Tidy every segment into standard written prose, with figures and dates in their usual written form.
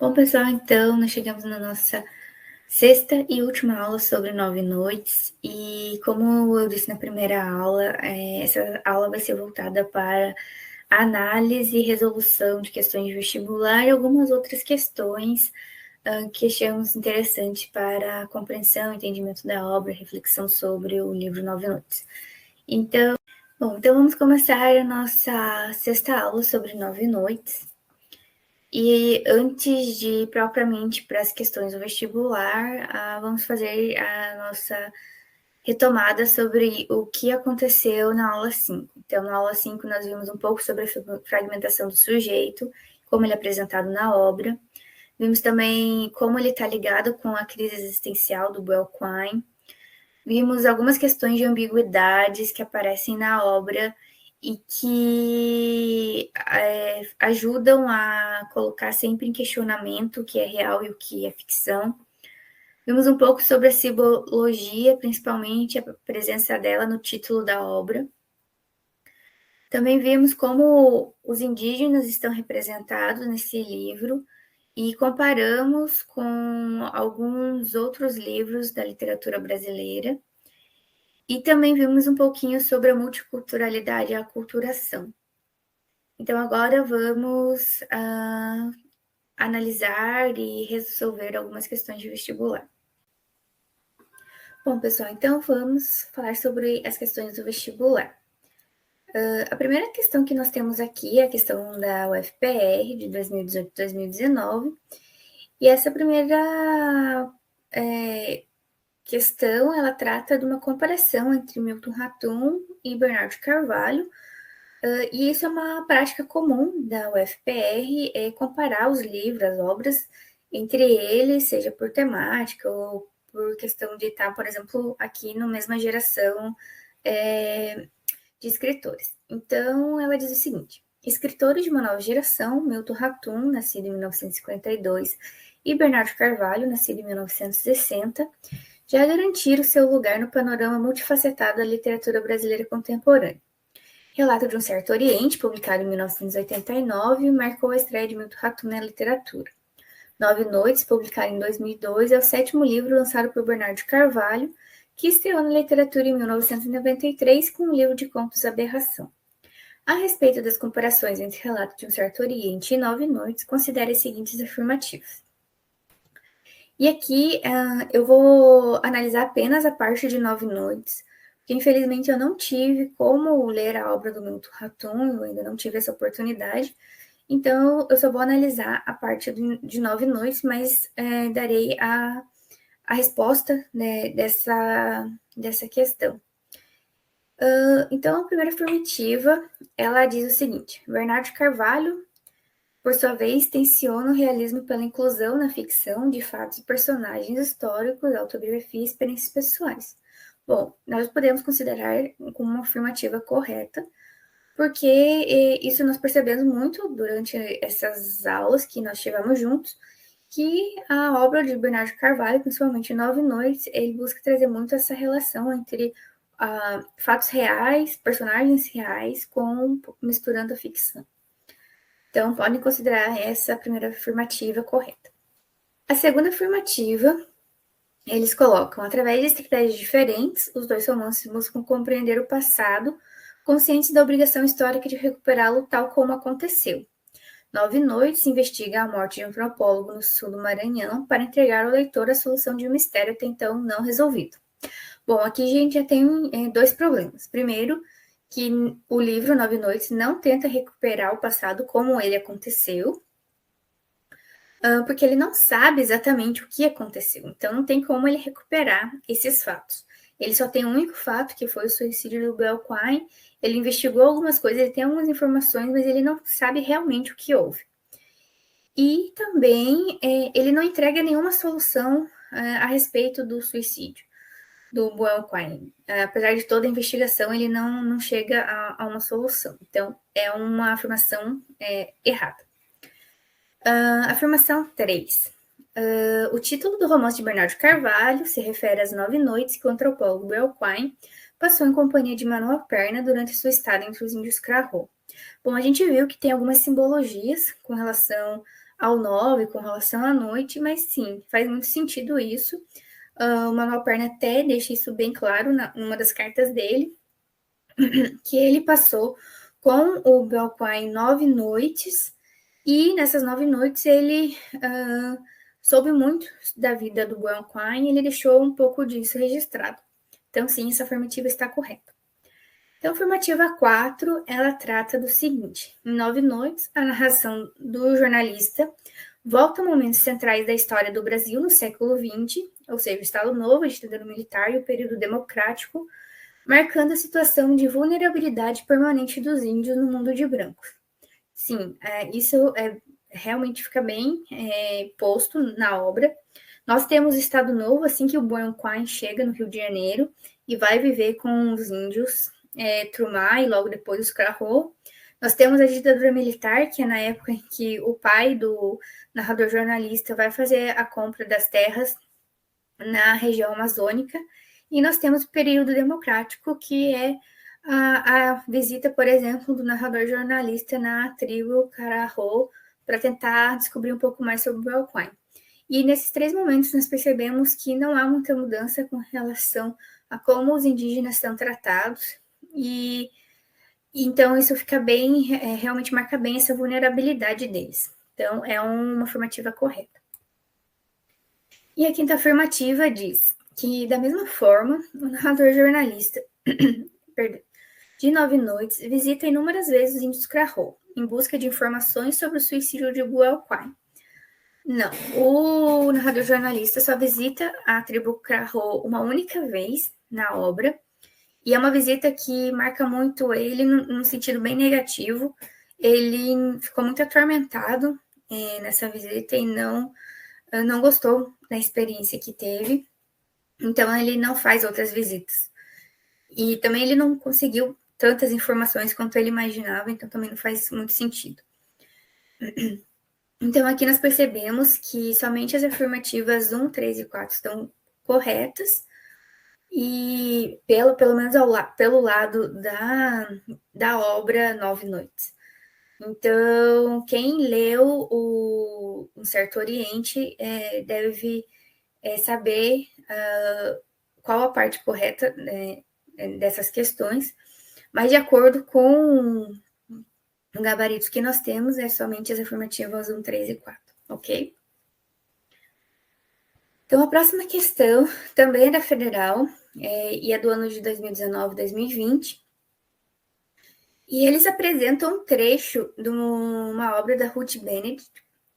Bom, pessoal, então nós chegamos na nossa sexta e última aula sobre 9 noites, e como eu disse na primeira aula, essa aula vai ser voltada para análise e resolução de questões de vestibular e algumas outras questões que achamos interessantes para a compreensão e entendimento da obra, reflexão sobre o livro 9 Noites. Então vamos começar a nossa sexta aula sobre 9 noites. E antes de ir propriamente para as questões do vestibular, vamos fazer a nossa retomada sobre o que aconteceu na aula 5. Então, na aula 5, nós vimos um pouco sobre a fragmentação do sujeito, como ele é apresentado na obra. Vimos também como ele está ligado com a crise existencial do Quine. Vimos algumas questões de ambiguidades que aparecem na obra e que ajudam a colocar sempre em questionamento o que é real e o que é ficção. Vimos um pouco sobre a simbologia, principalmente a presença dela no título da obra. Também vimos como os indígenas estão representados nesse livro e comparamos com alguns outros livros da literatura brasileira. E também vimos um pouquinho sobre a multiculturalidade e a aculturação. Então, agora vamos analisar e resolver algumas questões de vestibular. Bom, pessoal, então vamos falar sobre as questões do vestibular. A primeira questão que nós temos aqui é a questão da UFPR de 2018-2019. E essa primeira questão, ela trata de uma comparação entre Milton Ratum e Bernardo de Carvalho, e isso é uma prática comum da UFPR, comparar os livros, as obras, entre eles, seja por temática ou por questão de estar, por exemplo, aqui na mesma geração de escritores. Então, ela diz o seguinte: escritores de uma nova geração, Milton Ratum, nascido em 1952, e Bernardo Carvalho, nascido em 1960, já garantiram seu lugar no panorama multifacetado da literatura brasileira contemporânea. Relato de um Certo Oriente, publicado em 1989, marcou a estreia de Milton Ratum na literatura. 9 Noites, publicado em 2002, é o 7º livro lançado por Bernardo de Carvalho, que estreou na literatura em 1993 com o livro de contos Aberração. A respeito das comparações entre Relato de um Certo Oriente e 9 Noites, considere as seguintes afirmativas. E aqui eu vou analisar apenas a parte de 9 Noites, porque infelizmente eu não tive como ler a obra do Milton Ratum, eu ainda não tive essa oportunidade, então eu só vou analisar a parte de 9 Noites, mas darei a resposta, né, dessa questão. Então, a primeira afirmativa, ela diz o seguinte: Bernardo de Carvalho, por sua vez, tenciona o realismo pela inclusão na ficção de fatos e personagens históricos, autobiografia e experiências pessoais. Bom, nós podemos considerar como uma afirmativa correta, porque isso nós percebemos muito durante essas aulas que nós tivemos juntos, que a obra de Bernardo Carvalho, principalmente 9 Noites, ele busca trazer muito essa relação entre fatos reais, personagens reais, misturando a ficção. Então, podem considerar essa primeira afirmativa correta. A segunda afirmativa, eles colocam: através de estratégias diferentes, os dois romances buscam compreender o passado, conscientes da obrigação histórica de recuperá-lo tal como aconteceu. 9 Noites investiga a morte de um antropólogo no sul do Maranhão para entregar ao leitor a solução de um mistério até então não resolvido. Bom, aqui a gente já tem dois problemas. Primeiro, que o livro 9 Noites não tenta recuperar o passado como ele aconteceu, porque ele não sabe exatamente o que aconteceu. Então, não tem como ele recuperar esses fatos. Ele só tem um único fato, que foi o suicídio do Quine. Ele investigou algumas coisas, ele tem algumas informações, mas ele não sabe realmente o que houve. E também ele não entrega nenhuma solução a respeito do suicídio do Quine. Apesar de toda a investigação, ele não chega a uma solução. Então, é uma afirmação errada. Afirmação 3. O título do romance de Bernardo Carvalho se refere às 9 noites que o antropólogo Quine passou em companhia de Manuel Perna durante sua estada entre os índios Craho. Bom, a gente viu que tem algumas simbologias com relação ao 9 com relação à noite, mas sim, faz muito sentido isso. O Manuel Perna até deixa isso bem claro numa das cartas dele, que ele passou com o Belquai 9 noites, e nessas 9 noites ele soube muito da vida do Belquai e ele deixou um pouco disso registrado. Então, sim, essa afirmativa está correta. Então, a afirmativa 4, ela trata do seguinte: em 9 noites, a narração do jornalista volta a momentos centrais da história do Brasil no século XX, ou seja, o Estado Novo, a ditadura militar e o período democrático, marcando a situação de vulnerabilidade permanente dos índios no mundo de brancos. Sim, isso realmente fica bem posto na obra. Nós temos o Estado Novo, assim que o Bonquan chega no Rio de Janeiro e vai viver com os índios Trumá e logo depois os Crahô. Nós temos a ditadura militar, que é na época em que o pai do narrador jornalista vai fazer a compra das terras na região amazônica. E nós temos o período democrático, que é a visita, por exemplo, do narrador jornalista na tribo Cararro para tentar descobrir um pouco mais sobre o Belquai. E nesses 3 momentos nós percebemos que não há muita mudança com relação a como os indígenas são tratados, e então isso fica bem, realmente marca bem essa vulnerabilidade deles. Então é uma afirmativa correta. E a quinta afirmativa diz que, da mesma forma, o narrador jornalista de 9 noites visita inúmeras vezes os índios Crahô, em busca de informações sobre o suicídio de Buelquai. Não, o narrador jornalista só visita a tribo Crahô uma única vez na obra, e é uma visita que marca muito ele num sentido bem negativo. Ele ficou muito atormentado nessa visita e não gostou da experiência que teve, então ele não faz outras visitas. E também ele não conseguiu tantas informações quanto ele imaginava, então também não faz muito sentido. Então aqui nós percebemos que somente as afirmativas 1, 3 e 4 estão corretas, e pelo menos pelo lado da obra 9 Noites. Então, quem leu Um Certo Oriente deve saber qual a parte correta dessas questões, mas de acordo com o gabarito que nós temos, é somente as afirmativas 1, 3 e 4, ok? Então, a próxima questão também é da Federal, e é do ano de 2019, 2020, e eles apresentam um trecho de uma obra da Ruth Bennett,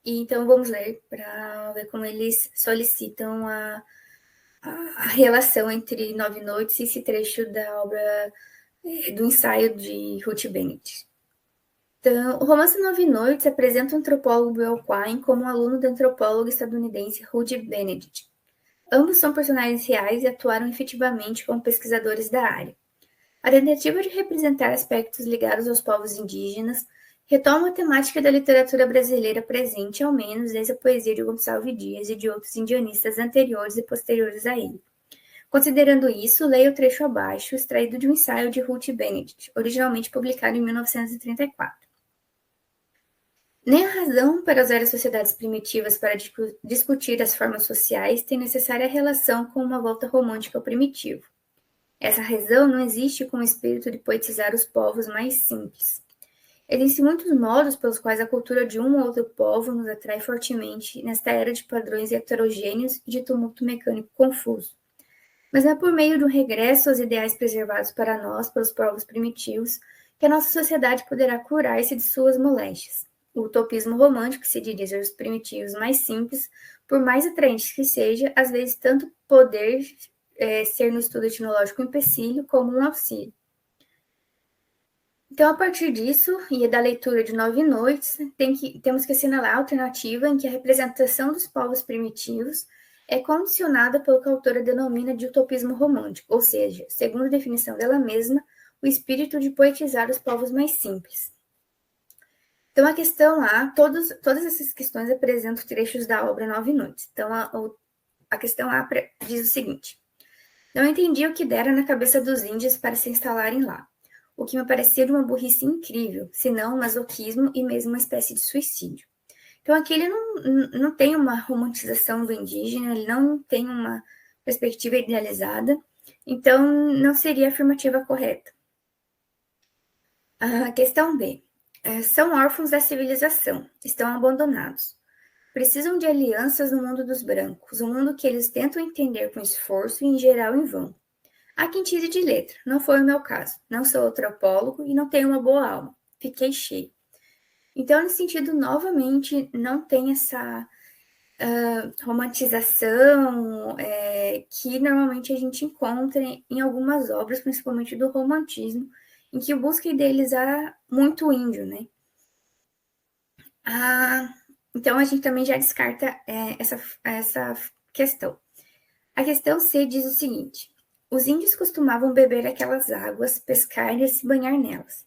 e então vamos ler para ver como eles solicitam a relação entre 9 Noites e esse trecho da obra do ensaio de Ruth Bennett. Então, o romance 9 Noites apresenta o antropólogo Bill Quine como um aluno da antropóloga estadunidense Ruth Bennett. Ambos são personagens reais e atuaram efetivamente como pesquisadores da área. A tentativa de representar aspectos ligados aos povos indígenas retoma a temática da literatura brasileira presente, ao menos, desde a poesia de Gonçalves Dias e de outros indianistas anteriores e posteriores a ele. Considerando isso, leia o trecho abaixo, extraído de um ensaio de Ruth Bennett, originalmente publicado em 1934. Nem a razão para usar as sociedades primitivas para discutir as formas sociais tem necessária relação com uma volta romântica ao primitivo. Essa razão não existe com o espírito de poetizar os povos mais simples. Existem muitos modos pelos quais a cultura de um ou outro povo nos atrai fortemente nesta era de padrões heterogêneos e de tumulto mecânico confuso. Mas é por meio do regresso aos ideais preservados para nós pelos povos primitivos que a nossa sociedade poderá curar-se de suas moléstias. O utopismo romântico se dirige aos primitivos mais simples, por mais atraente que seja, às vezes tanto poder ser no estudo etnológico um empecilho como um auxílio. Então, a partir disso, e da leitura de 9 Noites, temos que assinalar a alternativa em que a representação dos povos primitivos é condicionada pelo que a autora denomina de utopismo romântico, ou seja, segundo a definição dela mesma, o espírito de poetizar os povos mais simples. Então, a questão A, todas essas questões apresentam trechos da obra 9 Noites. Então, a questão A diz o seguinte: não entendi o que dera na cabeça dos índios para se instalarem lá, o que me parecia de uma burrice incrível, se não um masoquismo e mesmo uma espécie de suicídio. Então, aqui ele não tem uma romantização do indígena, ele não tem uma perspectiva idealizada, então não seria a afirmativa correta. A questão B. São órfãos da civilização, estão abandonados. Precisam de alianças no mundo dos brancos, um mundo que eles tentam entender com esforço e, em geral, em vão. Há quem tire de letra, não foi o meu caso. Não sou antropólogo e não tenho uma boa alma. Fiquei cheio. Então, nesse sentido, novamente, não tem essa romantização que normalmente a gente encontra em algumas obras, principalmente do romantismo, em que busca idealizar muito o índio, né? Então, a gente também já descarta essa questão. A questão C diz o seguinte: os índios costumavam beber aquelas águas, pescar e se banhar nelas,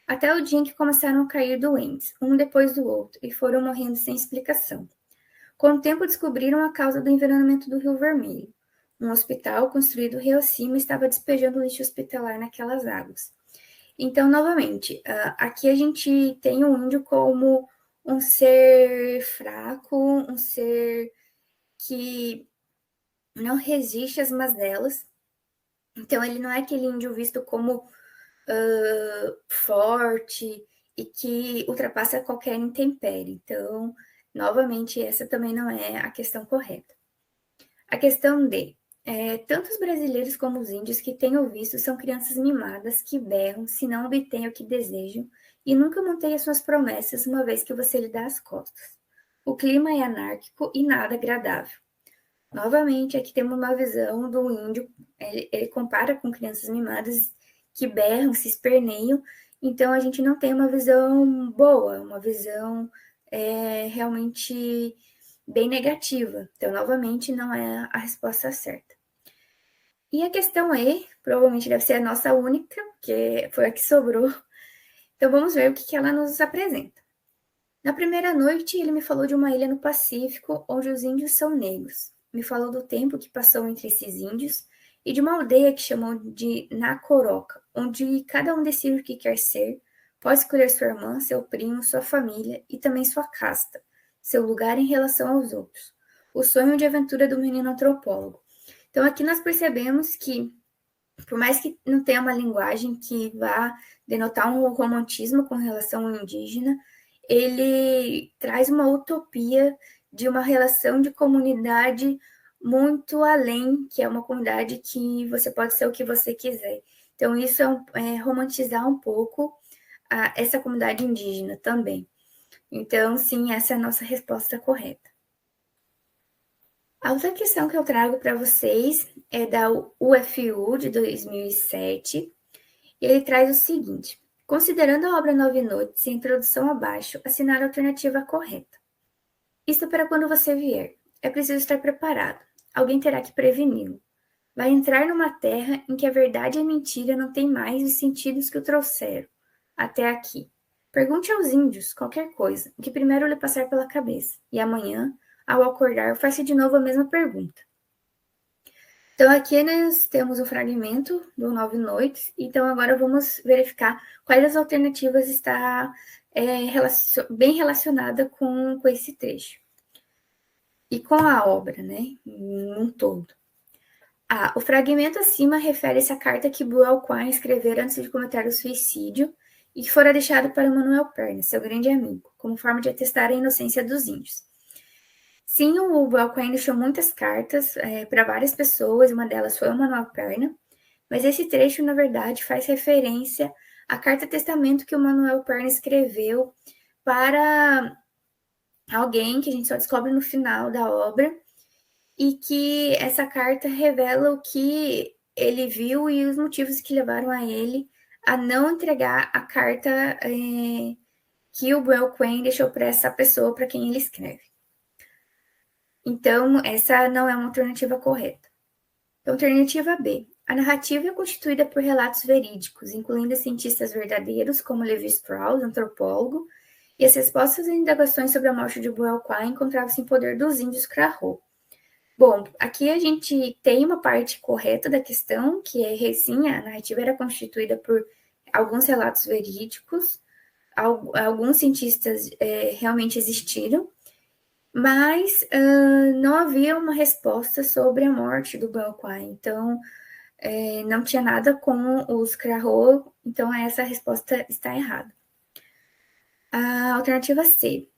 até o dia em que começaram a cair doentes, um depois do outro, e foram morrendo sem explicação. Com o tempo descobriram a causa do envenenamento do Rio Vermelho. Um hospital construído rio acima estava despejando lixo hospitalar naquelas águas. Então, novamente, aqui a gente tem o índio como um ser fraco, um ser que não resiste às mazelas. Então, ele não é aquele índio visto como forte e que ultrapassa qualquer intempérie. Então, novamente, essa também não é a questão correta. A questão D. Tanto os brasileiros como os índios que tenho visto são crianças mimadas que berram se não obtêm o que desejam e nunca mantêm as suas promessas uma vez que você lhe dá as costas. O clima é anárquico e nada agradável. Novamente, aqui temos uma visão do índio, ele compara com crianças mimadas que berram, se esperneiam, então a gente não tem uma visão boa, uma visão realmente bem negativa. Então, novamente, não é a resposta certa. E a questão E, provavelmente deve ser a nossa única, que foi a que sobrou. Então, vamos ver o que ela nos apresenta. Na primeira noite, ele me falou de uma ilha no Pacífico, onde os índios são negros. Me falou do tempo que passou entre esses índios e de uma aldeia que chamou de Nacoroca, onde cada um decide o que quer ser, pode escolher sua irmã, seu primo, sua família e também sua casta, seu lugar em relação aos outros. O sonho de aventura do menino antropólogo. Então, aqui nós percebemos que, por mais que não tenha uma linguagem que vá denotar um romantismo com relação ao indígena, ele traz uma utopia de uma relação de comunidade muito além, que é uma comunidade que você pode ser o que você quiser. Então, isso é romantizar um pouco essa comunidade indígena também. Então, sim, essa é a nossa resposta correta. A outra questão que eu trago para vocês é da UFU de 2007. E ele traz o seguinte: considerando a obra Nove Noites e a introdução abaixo, assinar a alternativa correta. Isto para quando você vier. É preciso estar preparado. Alguém terá que preveni-lo. Vai entrar numa terra em que a verdade e a mentira não têm mais os sentidos que o trouxeram até aqui. Pergunte aos índios qualquer coisa, o que primeiro lhe passar pela cabeça, e amanhã, ao acordar, faça de novo a mesma pergunta. Então, aqui nós temos um fragmento do Nove Noites, então agora vamos verificar quais das alternativas está bem relacionada com esse trecho. E com a obra, né, num todo. O fragmento acima refere-se à carta que Buell Quine escrevera antes de cometer o suicídio e que fora deixado para Manuel Perna, seu grande amigo, como forma de atestar a inocência dos índios. Sim, o Buell Quine deixou muitas cartas para várias pessoas, uma delas foi o Manuel Perna, mas esse trecho, na verdade, faz referência à carta-testamento que o Manuel Perna escreveu para alguém que a gente só descobre no final da obra, e que essa carta revela o que ele viu e os motivos que levaram a ele a não entregar a carta que o Buell Quine deixou para essa pessoa para quem ele escreve. Então, essa não é uma alternativa correta. Então, alternativa B. A narrativa é constituída por relatos verídicos, incluindo cientistas verdadeiros, como Levi Strauss, antropólogo, e as respostas às indagações sobre a morte de Buell Quine encontravam-se em poder dos índios Crow. Bom, aqui a gente tem uma parte correta da questão, que é, sim, a narrativa era constituída por alguns relatos verídicos, alguns cientistas realmente existiram, mas não havia uma resposta sobre a morte do Belquai, então não tinha nada com os Krahô, então essa resposta está errada. A alternativa C.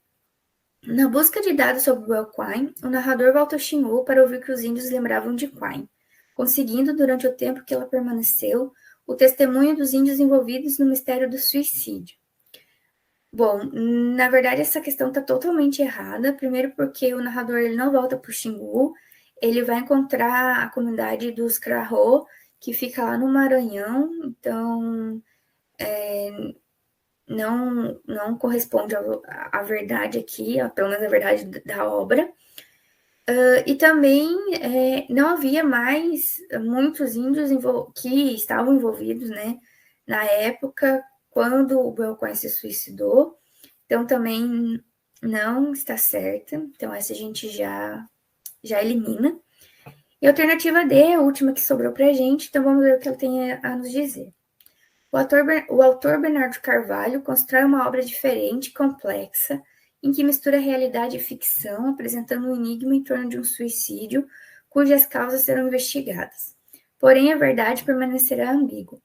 Na busca de dados sobre o Belquai, o narrador volta a Xingu para ouvir que os índios lembravam de Quai, conseguindo, durante o tempo que ela permaneceu, o testemunho dos índios envolvidos no mistério do suicídio. Bom, na verdade essa questão está totalmente errada. Primeiro porque o narrador ele não volta para o Xingu, ele vai encontrar a comunidade dos Krahô, que fica lá no Maranhão, então não corresponde à verdade aqui, pelo menos a verdade da obra. E também não havia mais muitos índios que estavam envolvidos, né, na época, quando o Belcoin se suicidou. Então, também não está certa. Então, essa a gente já elimina. E a alternativa D é a última que sobrou para a gente. Então, vamos ver o que ela tem a nos dizer. O autor Bernardo Carvalho constrói uma obra diferente e complexa, em que mistura realidade e ficção, apresentando um enigma em torno de um suicídio, cujas causas serão investigadas. Porém, a verdade permanecerá ambígua.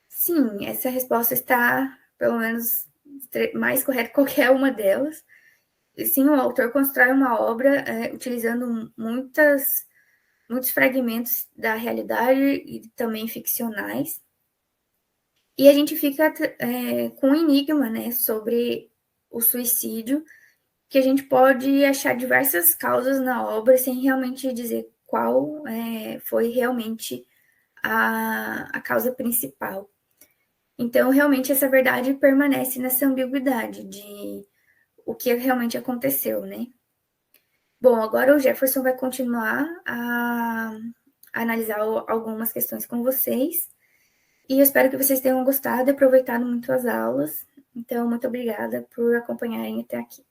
Sim, essa resposta está, pelo menos, mais correta que qualquer uma delas. Sim, o autor constrói uma obra utilizando muitos fragmentos da realidade e também ficcionais. E a gente fica com um enigma, né, sobre o suicídio, que a gente pode achar diversas causas na obra sem realmente dizer qual foi realmente a causa principal. Então, realmente, essa verdade permanece nessa ambiguidade de o que realmente aconteceu, né? Bom, agora o Jefferson vai continuar a analisar algumas questões com vocês. E eu espero que vocês tenham gostado e aproveitado muito as aulas. Então, muito obrigada por acompanharem até aqui.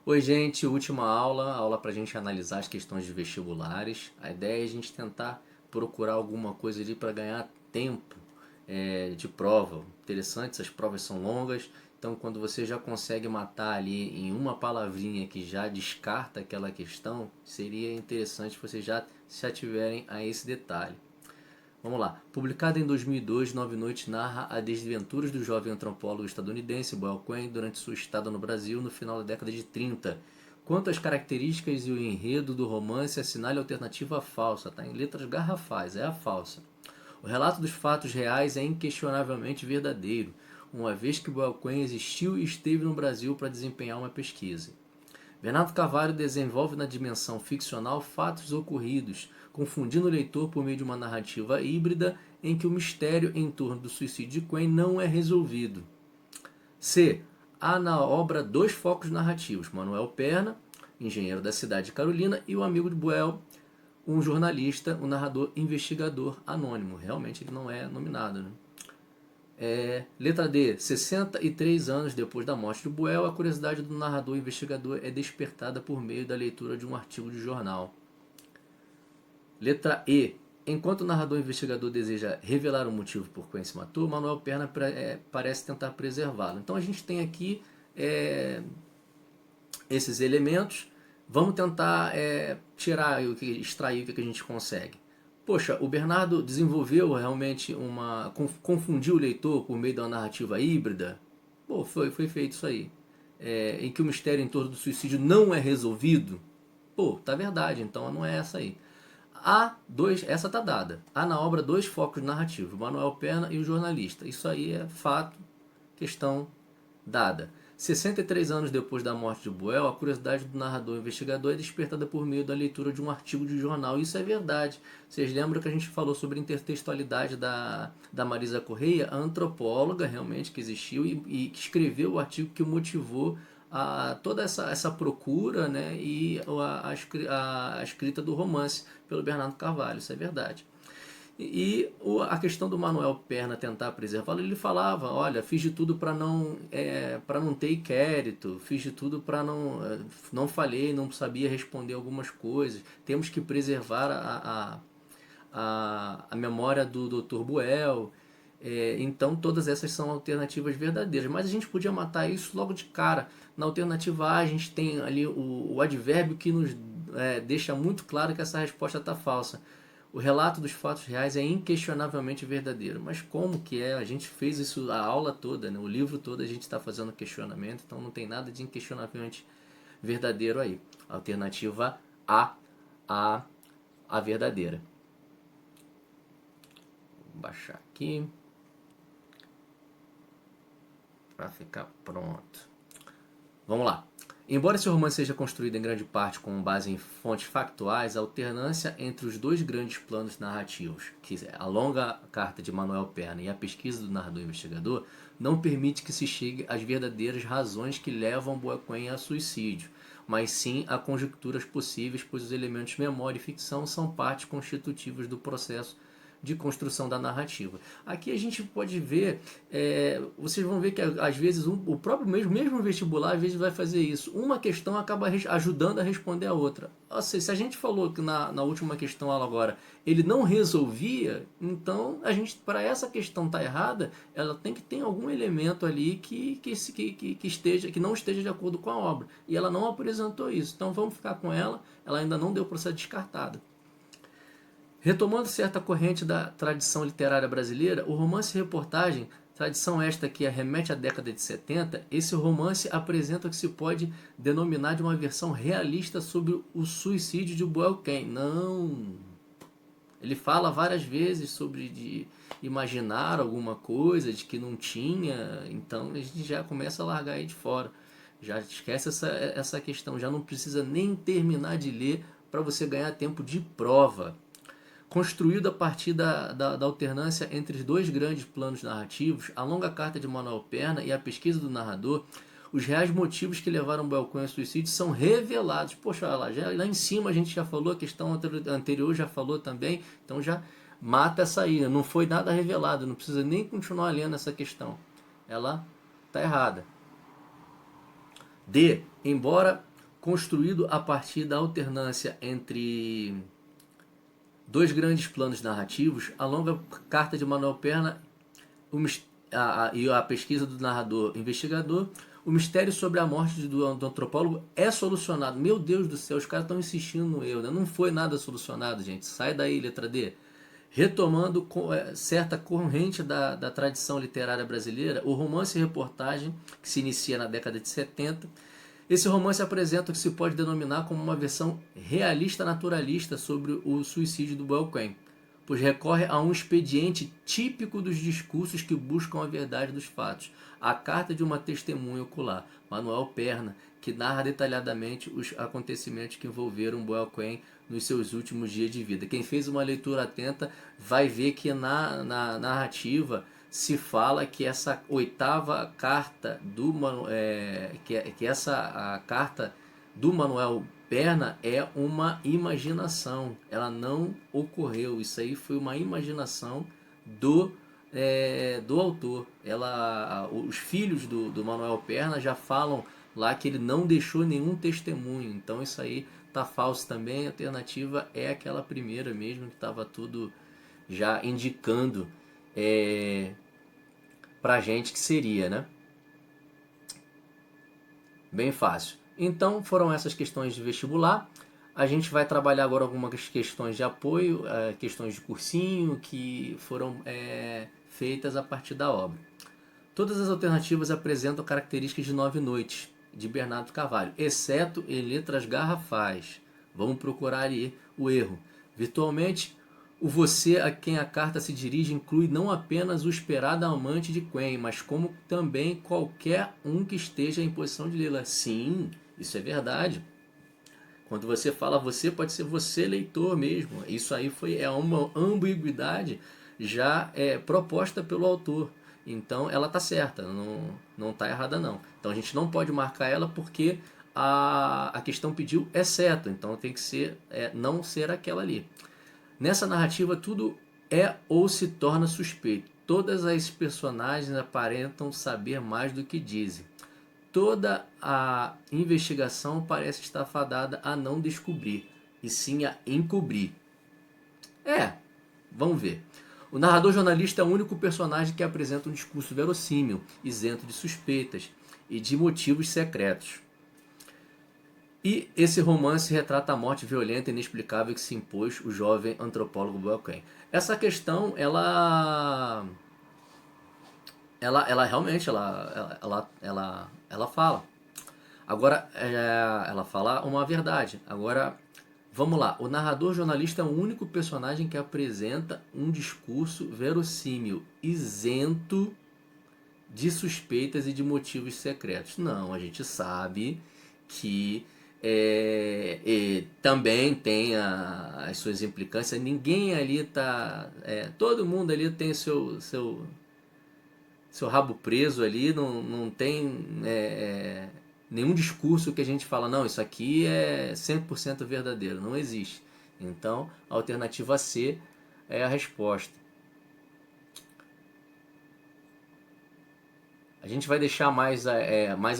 Oi, gente, última aula para a gente analisar as questões de vestibulares. A ideia é a gente tentar procurar alguma coisa ali para ganhar tempo de prova. Interessante, essas provas são longas, então quando você já consegue matar ali em uma palavrinha que já descarta aquela questão, seria interessante vocês já se ativerem a esse detalhe. Vamos lá. Publicado em 2002, Nove Noites narra as desventuras do jovem antropólogo estadunidense Boyle Quinn durante sua estada no Brasil no final da década de 30. Quanto às características e o enredo do romance, assinale a alternativa falsa, tá? Em letras garrafais, é a falsa. O relato dos fatos reais é inquestionavelmente verdadeiro, uma vez que Boyle Quinn existiu e esteve no Brasil para desempenhar uma pesquisa. Bernardo Carvalho desenvolve na dimensão ficcional fatos ocorridos, confundindo o leitor por meio de uma narrativa híbrida em que o mistério em torno do suicídio de Quinn não é resolvido. C. Há na obra dois focos narrativos: Manuel Perna, engenheiro da cidade de Carolina, e o amigo de Buell, um jornalista, um narrador investigador anônimo. Realmente ele não é nominado, né? Letra D. 63 anos depois da morte de Buell, a curiosidade do narrador investigador é despertada por meio da leitura de um artigo de jornal. Letra E. Enquanto o narrador investigador deseja revelar o motivo por quem se matou, Manuel Perna parece tentar preservá-lo. Então a gente tem aqui esses elementos. Vamos tentar extrair o que a gente consegue. Poxa, o Bernardo desenvolveu realmente confundiu o leitor por meio da narrativa híbrida? Pô, foi feito isso aí. Em que o mistério em torno do suicídio não é resolvido? Pô, tá verdade, então não é essa aí. Essa tá dada. Há na obra dois focos narrativos, o Manuel Perna e o jornalista. Isso aí é fato, questão dada. 63 anos depois da morte de Buell, a curiosidade do narrador investigador é despertada por meio da leitura de um artigo de jornal. Isso é verdade. Vocês lembram que a gente falou sobre a intertextualidade da Marisa Correia, a antropóloga realmente que existiu e que escreveu o artigo que motivou toda essa procura, né, e a escrita do romance pelo Bernardo Carvalho. Isso é verdade. E a questão do Manuel Perna tentar preservá-lo, ele falava, olha, fiz de tudo para não ter inquérito, fiz de tudo para não falhei, não sabia responder algumas coisas, temos que preservar a memória do Dr. Buell. Então todas essas são alternativas verdadeiras, mas a gente podia matar isso logo de cara. Na alternativa A a gente tem ali o advérbio que nos deixa muito claro que essa resposta está falsa. O relato dos fatos reais é inquestionavelmente verdadeiro. Mas como que é? A gente fez isso a aula toda, né? O livro todo a gente está fazendo questionamento, então não tem nada de inquestionavelmente verdadeiro aí. Alternativa A, a verdadeira. Vou baixar aqui para ficar pronto. Vamos lá. Embora esse romance seja construído em grande parte com base em fontes factuais, a alternância entre os dois grandes planos narrativos, que é a longa carta de Manuel Perna e a pesquisa do narrador investigador, não permite que se chegue às verdadeiras razões que levam Boaquem a suicídio, mas sim a conjecturas possíveis, pois os elementos memória e ficção são partes constitutivas do processo de construção da narrativa. Aqui a gente pode ver, vocês vão ver que às vezes o próprio mesmo vestibular às vezes vai fazer isso. Uma questão acaba ajudando a responder a outra. Ou seja, se a gente falou que na última questão agora ele não resolvia, então a gente, para essa questão estar errada, ela tem que ter algum elemento ali que não esteja de acordo com a obra. E ela não apresentou isso. Então vamos ficar com ela ainda não deu para ser descartada. Retomando certa corrente da tradição literária brasileira, o romance-reportagem, tradição esta que remete à década de 70, esse romance apresenta o que se pode denominar de uma versão realista sobre o suicídio de Boaquem. Não! Ele fala várias vezes sobre de imaginar alguma coisa, de que não tinha, então a gente já começa a largar aí de fora. Já esquece essa questão, já não precisa nem terminar de ler para você ganhar tempo de prova. Construído a partir da alternância entre os dois grandes planos narrativos, a longa carta de Manuel Perna e a pesquisa do narrador, os reais motivos que levaram Boaquem ao suicídio são revelados. Poxa, lá em cima a gente já falou, a questão anterior já falou também, então já mata essa aí. Não foi nada revelado, não precisa nem continuar lendo essa questão. Ela está errada. D. Embora construído a partir da alternância entre dois grandes planos narrativos, a longa carta de Manuel Perna e a pesquisa do narrador investigador, o mistério sobre a morte do antropólogo é solucionado. Meu Deus do céu, os caras estão insistindo no erro, né? Não foi nada solucionado, gente. Sai daí, letra D. Retomando certa corrente da tradição literária brasileira, o romance-reportagem, que se inicia na década de 70, esse romance apresenta o que se pode denominar como uma versão realista-naturalista sobre o suicídio do Boaquem, pois recorre a um expediente típico dos discursos que buscam a verdade dos fatos, a carta de uma testemunha ocular, Manuel Perna, que narra detalhadamente os acontecimentos que envolveram Boaquem nos seus últimos dias de vida. Quem fez uma leitura atenta vai ver que na narrativa se fala que essa oitava carta que essa a carta do Manuel Perna é uma imaginação, ela não ocorreu, isso aí foi uma imaginação do autor. Os filhos do Manuel Perna já falam lá que ele não deixou nenhum testemunho, então isso aí tá falso também. A alternativa é aquela primeira mesmo, que estava tudo já indicando pra gente que seria, né? Bem fácil. Então foram essas questões de vestibular. A gente vai trabalhar agora algumas questões de apoio, questões de cursinho que foram feitas a partir da obra. Todas as alternativas apresentam características de Nove Noites, de Bernardo Carvalho, exceto em letras garrafais. Vamos procurar aí o erro. Virtualmente, o você a quem a carta se dirige inclui não apenas o esperado amante de Quen, mas como também qualquer um que esteja em posição de lê-la. Sim, isso é verdade. Quando você fala você, pode ser você leitor mesmo. Isso aí é uma ambiguidade já proposta pelo autor. Então ela está certa, não está errada não. Então a gente não pode marcar ela porque a questão pediu exceto. Então tem que ser não ser aquela ali. Nessa narrativa tudo é ou se torna suspeito. Todas as personagens aparentam saber mais do que dizem. Toda a investigação parece estar fadada a não descobrir, e sim a encobrir. Vamos ver. O narrador jornalista é o único personagem que apresenta um discurso verossímil, isento de suspeitas e de motivos secretos. E esse romance retrata a morte violenta e inexplicável que se impôs o jovem antropólogo Belken. Essa questão, ela realmente, ela fala. Agora, ela fala uma verdade. Agora, vamos lá. O narrador jornalista é o único personagem que apresenta um discurso verossímil, isento de suspeitas e de motivos secretos. Não, a gente sabe que também tem as suas implicâncias. Ninguém ali tá. Todo mundo ali tem seu rabo preso ali, não tem nenhum discurso que a gente fala, não, isso aqui é 100% verdadeiro. Não existe. Então, a alternativa C é a resposta. A gente vai deixar mais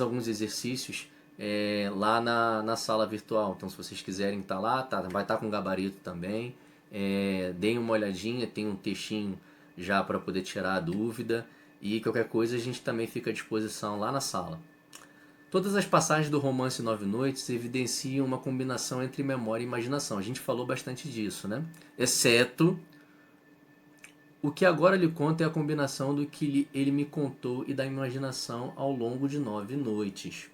alguns exercícios lá na sala virtual. Então, se vocês quiserem estar lá, vai estar com gabarito também. Deem uma olhadinha, tem um textinho já para poder tirar a dúvida. E qualquer coisa a gente também fica à disposição lá na sala. Todas as passagens do romance Nove Noites evidenciam uma combinação entre memória e imaginação. A gente falou bastante disso, né? Exceto o que agora lhe conto é a combinação do que ele me contou e da imaginação ao longo de 9 noites.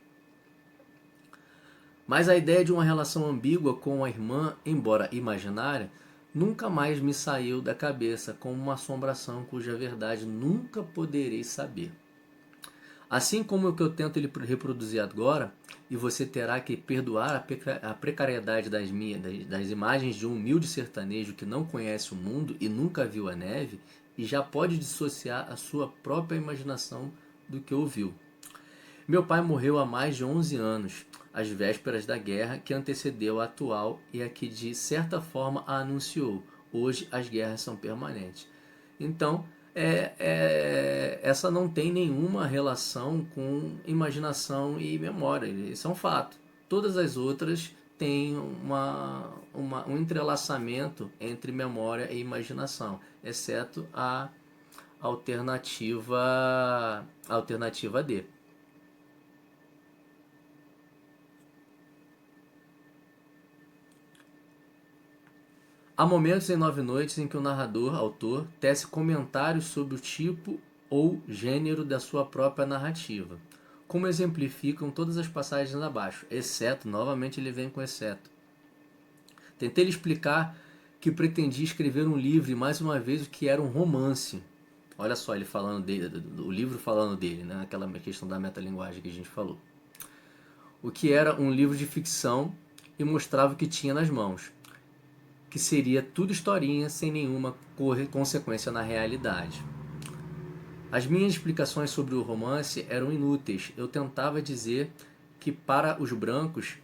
Mas a ideia de uma relação ambígua com a irmã, embora imaginária, nunca mais me saiu da cabeça como uma assombração cuja verdade nunca poderei saber. Assim como o que eu tento reproduzir agora, e você terá que perdoar a precariedade das imagens de um humilde sertanejo que não conhece o mundo e nunca viu a neve, e já pode dissociar a sua própria imaginação do que ouviu. Meu pai morreu há mais de 11 anos, às vésperas da guerra que antecedeu a atual e a que de certa forma a anunciou. Hoje as guerras são permanentes. Então, essa não tem nenhuma relação com imaginação e memória, isso é um fato. Todas as outras têm um entrelaçamento entre memória e imaginação, exceto a alternativa D. Há momentos em Nove Noites em que o narrador, autor, tece comentários sobre o tipo ou gênero da sua própria narrativa, como exemplificam todas as passagens abaixo, exceto, novamente ele vem com exceto. Tentei lhe explicar que pretendia escrever um livro e mais uma vez o que era um romance. Olha só ele falando dele, o livro falando dele, né? Aquela questão da metalinguagem que a gente falou. O que era um livro de ficção e mostrava o que tinha nas mãos, que seria tudo historinha sem nenhuma consequência na realidade. As minhas explicações sobre o romance eram inúteis. Eu tentava dizer que para os brancos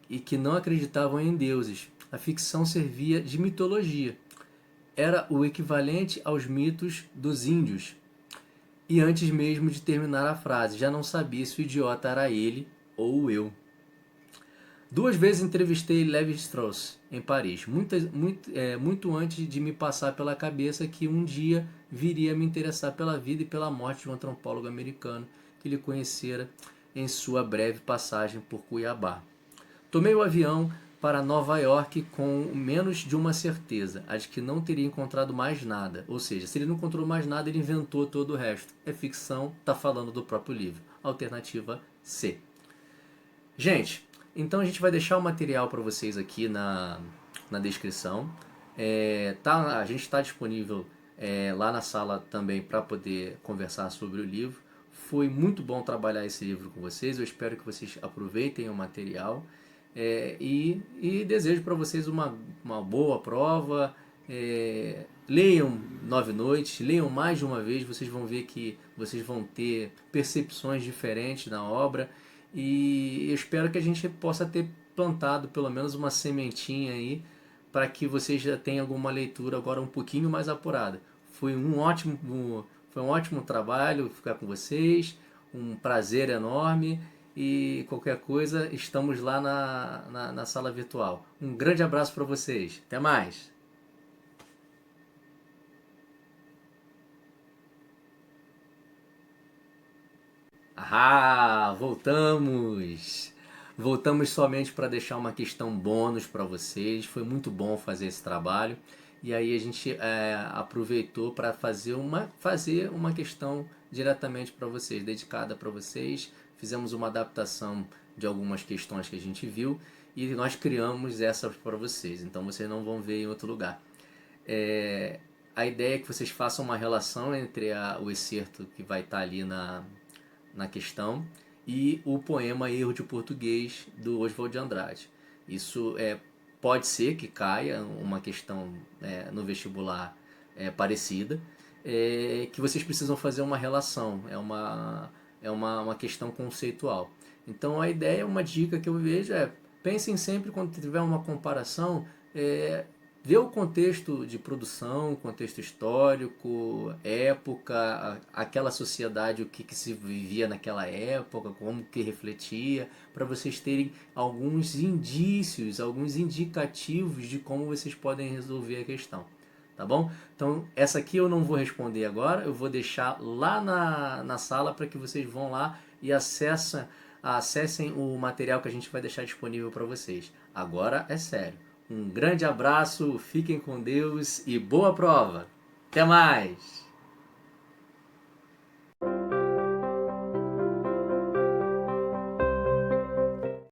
e que não acreditavam em deuses, a ficção servia de mitologia. Era o equivalente aos mitos dos índios. E antes mesmo de terminar a frase, já não sabia se o idiota era ele ou eu. 2 vezes entrevistei Lévi-Strauss em Paris, muito antes de me passar pela cabeça que um dia viria a me interessar pela vida e pela morte de um antropólogo americano que ele conhecera em sua breve passagem por Cuiabá. Tomei o avião para Nova York com menos de uma certeza, a de que não teria encontrado mais nada. Ou seja, se ele não encontrou mais nada, ele inventou todo o resto. É ficção, está falando do próprio livro. Alternativa C. Gente, então a gente vai deixar o material para vocês aqui na descrição. A gente está disponível lá na sala também para poder conversar sobre o livro. Foi muito bom trabalhar esse livro com vocês. Eu espero que vocês aproveitem o material. E desejo para vocês uma boa prova. Leiam Nove Noites, leiam mais de uma vez. Vocês vão ver que vocês vão ter percepções diferentes na obra. E eu espero que a gente possa ter plantado pelo menos uma sementinha aí para que vocês já tenham alguma leitura agora um pouquinho mais apurada. Foi um ótimo trabalho ficar com vocês, um prazer enorme e qualquer coisa estamos lá na sala virtual. Um grande abraço para vocês, até mais! Ah, voltamos! Voltamos somente para deixar uma questão bônus para vocês. Foi muito bom fazer esse trabalho. E aí a gente aproveitou para fazer uma questão diretamente para vocês, dedicada para vocês. Fizemos uma adaptação de algumas questões que a gente viu e nós criamos essas para vocês. Então vocês não vão ver em outro lugar. A ideia é que vocês façam uma relação entre o excerto que vai estar ali na questão e o poema Erro de Português do Oswald de Andrade. Isso pode ser que caia uma questão no vestibular parecida, que vocês precisam fazer uma relação, uma questão conceitual. Então a ideia, uma dica que eu vejo pensem sempre quando tiver uma comparação, ver o contexto de produção, contexto histórico, época, aquela sociedade, o que se vivia naquela época, como que refletia, para vocês terem alguns indícios, alguns indicativos de como vocês podem resolver a questão. Tá bom? Então, essa aqui eu não vou responder agora, eu vou deixar lá na sala para que vocês vão lá e acessem o material que a gente vai deixar disponível para vocês. Agora é sério. Um grande abraço, fiquem com Deus e boa prova! Até mais!